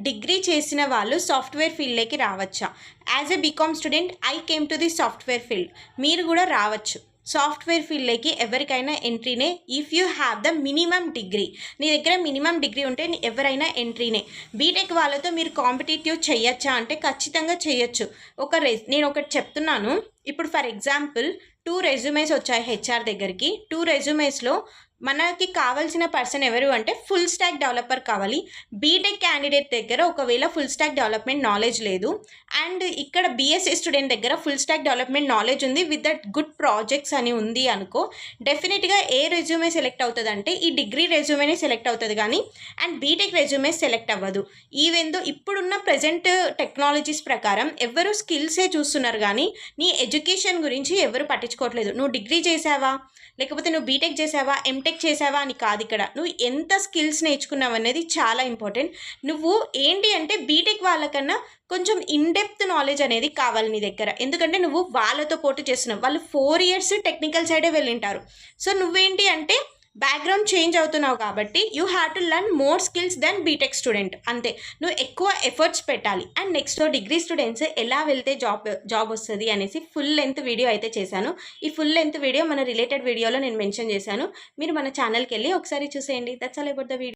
Degree చేసిన వాళ్ళు software ఫీల్డ్లోకి రావచ్చా? As a BCom student I came to the software field. మీరు కూడా రావచ్చు. సాఫ్ట్వేర్ ఫీల్డ్లోకి ఎవరికైనా ఎంట్రీనే if you have the minimum degree. నీ దగ్గర మినిమం డిగ్రీ ఉంటే ఎవరైనా ఎంట్రీనే. బీటెక్ వాళ్ళతో మీరు కాంపిటేటివ్ చేయొచ్చా అంటే ఖచ్చితంగా చేయొచ్చు. నేను ఒకటి చెప్తున్నాను. ఇప్పుడు ఫర్ ఎగ్జాంపుల్ 2 రెజ్యూమేస్ వచ్చాయి హెచ్ఆర్ దగ్గరికి. 2 రెజ్యూమేస్లో మనకి కావాల్సిన పర్సన్ ఎవరు అంటే ఫుల్ స్టాక్ డెవలపర్ కావాలి. బీటెక్ క్యాండిడేట్ దగ్గర ఒకవేళ ఫుల్ స్టాక్ డెవలప్మెంట్ నాలెడ్జ్ లేదు, అండ్ ఇక్కడ బీఎస్సీ స్టూడెంట్ దగ్గర ఫుల్ స్టాక్ డెవలప్మెంట్ నాలెడ్జ్ ఉంది విత్ దట్ గుడ్ ప్రాజెక్ట్స్ అని ఉంది అనుకో, డెఫినెట్గా ఏ రెజ్యూమే సెలెక్ట్ అవుతుంది అంటే ఈ డిగ్రీ రెజ్యూమేనే సెలెక్ట్ అవుతుంది, కానీ అండ్ బీటెక్ రెజ్యూమే సెలెక్ట్ అవ్వదు. ఈవెందో ఇప్పుడున్న ప్రజెంట్ టెక్నాలజీస్ ప్రకారం ఎవరు స్కిల్సే చూస్తున్నారు, కానీ నీ ఎడ్యుకేషన్ గురించి ఎవరు పట్టించుకోవట్లేదు. నువ్వు డిగ్రీ చేసావా, లేకపోతే నువ్వు బీటెక్ చేసావా, ఎంటెక్ చేసావా అని కాదు. ఇక్కడ నువ్వు ఎంత స్కిల్స్ నేర్చుకున్నావు అనేది చాలా ఇంపార్టెంట్. నువ్వు ఏంటి అంటే బీటెక్ వాళ్ళకన్నా కొంచెం ఇన్డెప్త్ నాలెడ్జ్ అనేది కావాలి నీ దగ్గర. ఎందుకంటే నువ్వు వాళ్ళతో పోటీ చేస్తున్నావు. వాళ్ళు 4 years టెక్నికల్ సైడే వెళ్ళింటారు. సో నువ్వేంటి అంటే బ్యాక్గ్రౌండ్ చేంజ్ అవుతున్నావు కాబట్టి you have to learn more skills then BTech student. అంతే, నువ్వు ఎక్కువ ఎఫర్ట్స్ పెట్టాలి. అండ్ నెక్స్ట్ డిగ్రీ స్టూడెంట్స్ ఎలా వెళ్తే జాబ్ వస్తుంది అనేసి ఫుల్ లెంత్ వీడియో అయితే చేశాను. ఈ ఫుల్ లెంత్ వీడియో మన రిలేటెడ్ వీడియోలో నేను మెన్షన్ చేశాను. మీరు మన ఛానల్కి వెళ్ళి ఒకసారి చూసేయండి. That's all about the video.